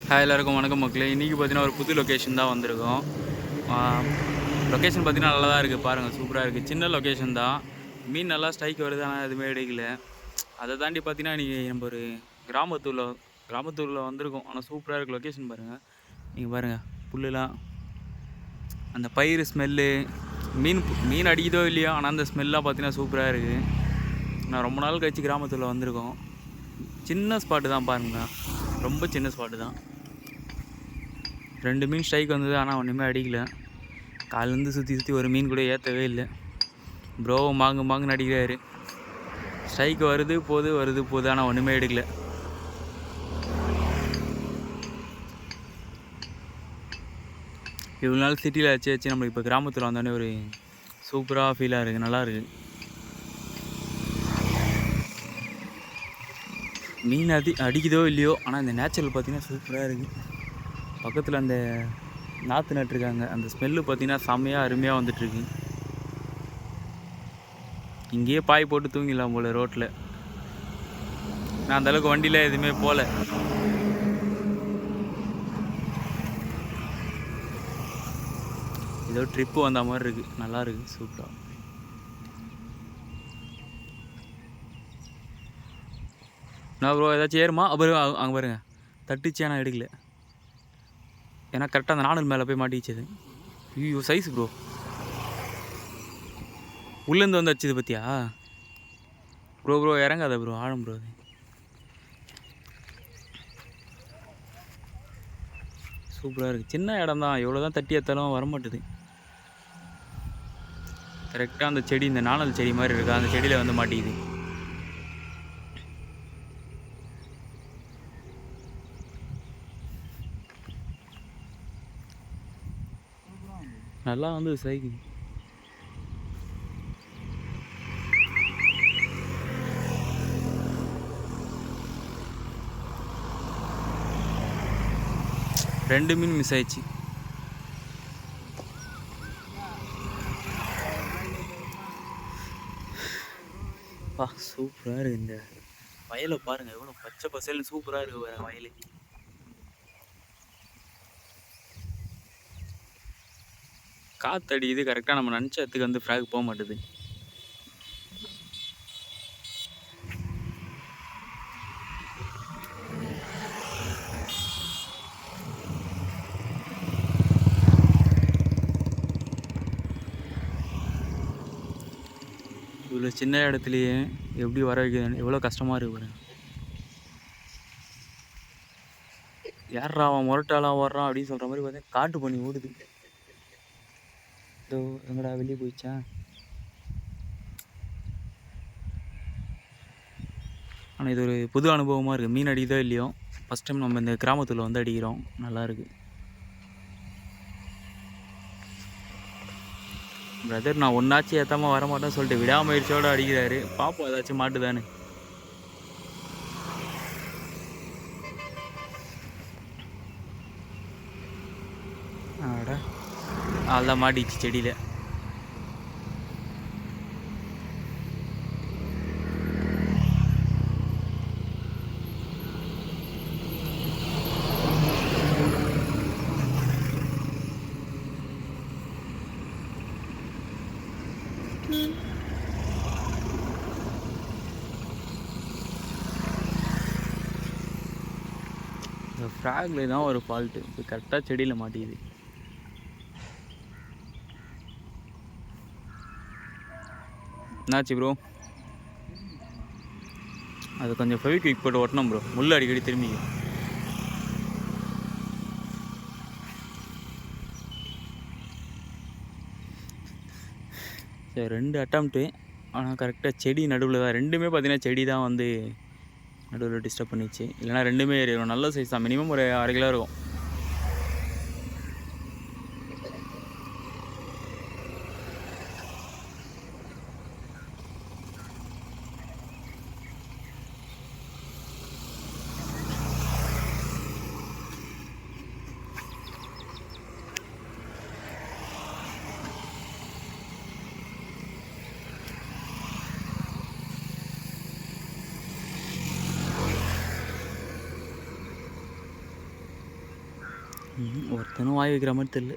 Hi எல்லாருக்கும் வணக்கம் மக்களே. இன்றைக்கி பார்த்தீங்கன்னா ஒரு புது லொக்கேஷன் தான் வந்திருக்கோம். லொக்கேஷன் பார்த்தீங்கன்னா நல்லா தான் இருக்குது. பாருங்கள், சூப்பராக இருக்குது. சின்ன லொக்கேஷன் தான். மீன் நல்லா ஸ்ட்ரைக் வருது, ஆனால் எதுவுமே எடுக்கல. அதை தாண்டி பார்த்தீங்கன்னா இன்றைக்கி நம்ம ஒரு கிராமத்தூரில் வந்திருக்கோம். ஆனால் சூப்பராக இருக்குது லொக்கேஷன். பாருங்கள், நீங்கள் பாருங்கள், புல்லுலாம், அந்த பயிர் ஸ்மெல்லு, மீன் அடிக்குதோ இல்லையோ, ஆனால் அந்த ஸ்மெல்லாம் பார்த்தீங்கன்னா சூப்பராக இருக்குது. நான் ரொம்ப நாள் கழிச்சு கிராமத்தில் வந்திருக்கோம். சின்ன ஸ்பாட்டு தான் பாருங்களா, ரொம்ப சின்ன ஸ்பாட்டு தான். 2 மீன் ஸ்ட்ரைக் வந்தது, ஆனால் ஒன்றுமே அடிக்கல. காலேருந்து சுற்றி ஒரு மீன் கூட ஏற்றவே இல்லை. ப்ரோ மாங்குன்னு அடிக்கிறாரு. ஸ்ட்ரைக் வருது போகுது, ஆனால் ஒன்றுமே எடுக்கல. இவ்வளோ நாள் சிட்டியில் வச்சு நம்மளுக்கு இப்போ கிராமத்தில் வந்தோடனே ஒரு சூப்பராக ஃபீலாக இருக்குது, நல்லா இருக்குது. மீன் அடிக்குதோ இல்லையோ, ஆனால் இந்த நேச்சுரல் பார்த்திங்கன்னா சூப்பராக இருக்குது. பக்கத்தில் அந்த நாற்று நட்டுருக்காங்க, அந்த ஸ்மெல்லு பார்த்திங்கன்னா செம்மையாக அருமையாக வந்துட்டுருக்கு. இங்கேயே பாய் போட்டு தூங்கிடலாம் போல் ரோட்டில். நான் அந்தளவுக்கு வண்டியில் எதுவுமே போகல. ஏதோ ட்ரிப்பு வந்த மாதிரி இருக்குது, நல்லா இருக்குது, சூப்பராக. நான் ப்ரோ ஏதாச்சும் ஏறுமா? அப்புறம் அங்கே பாருங்கள், தட்டுச்சு, ஆனால் எடுக்கல. ஏன்னா கரெக்டாக அந்த நாணல் மேலே போய் மாட்டிச்சது. ஐயோ சைஸ் ப்ரோ, உள்ளேருந்து வந்து வச்சுது பற்றியா ப்ரோ இறங்காத ப்ரோ, ஆழம் ப்ரோ. அது சூப்பராக இருக்குது. சின்ன இடம் தான், எவ்வளோ தான் தட்டி ஏற்றாலும் வரமாட்டுது. கரெக்டாக அந்த செடி, இந்த நாணல் செடி மாதிரி இருக்கா, அந்த செடியில் வந்து மாட்டிக்குது. நல்லா வந்து சைக்கிள். ரெண்டு மீன் மிஸ் ஆயிடுச்சு. பா சூப்பராக இருக்குது. இந்த வயலை பாருங்கள், எவ்வளோ பச்சை பசேல்னு சூப்பராக இருக்குது வேறு வயல். காற்றடிக்குது, கரெக்டாக நம்ம நினச்ச இடத்துக்கு வந்து ஃப்ராக் போக மாட்டுது. இவ்வளோ சின்ன இடத்துலையே எப்படி வர வைக்கிறது, எவ்வளோ கஷ்டமாக இருக்குது பாருங்க. யாரா அவன் முரட்டாலாம் வர்றான் அப்படின்னு சொல்கிற மாதிரி பார்த்தா காட்டு பண்ணி ஓடுது. இதோ எங்கடா வெளியே போயிடுச்சா? ஆனால் இது ஒரு புது அனுபவமாக இருக்குது. மீன் அடிக்குதோ இல்லையோ, ஃபஸ்ட் டைம் நம்ம இந்த கிராமத்தில் வந்து அடிக்கிறோம், நல்லா இருக்குது. பிரதர் நான் ஒன்றாச்சும் ஏற்றாமல் வரமாட்டேன்னு சொல்லிட்டு விடாமுயற்சியோடு அடிக்கிறாரு. பார்ப்போம் ஏதாச்சும் மாட்டுதானே. ஆடா அதெல்லாம் மாட்டிச்சு செடியில். இந்த ஃப்ராகில் தான் ஒரு ஃபால்ட்டு, இப்போ கரெக்டாக செடியில் மாட்டிக்குது. என்னாச்சு ப்ரோ? அது கொஞ்சம் ஃபெவிக்விக் போட்டு ஒட்டணும் ப்ரோ, முள் அடிக்கடி திரும்பி. சரி 2 அட்டம்ப்ட்டு, ஆனால் கரெக்டாக செடி நடுவில் தான். ரெண்டுமே பார்த்தீங்கன்னா செடி தான் வந்து நடுவில் டிஸ்டர்ப் பண்ணிச்சு. இல்லைனா ரெண்டுமே ஏறிடும். நல்ல சைஸ் தான், மினிமம் ஒரு 1/2 கிலோ இருக்கும். ஒருத்தனும் வாய் வைக்கிற மாதிரி தெரியல.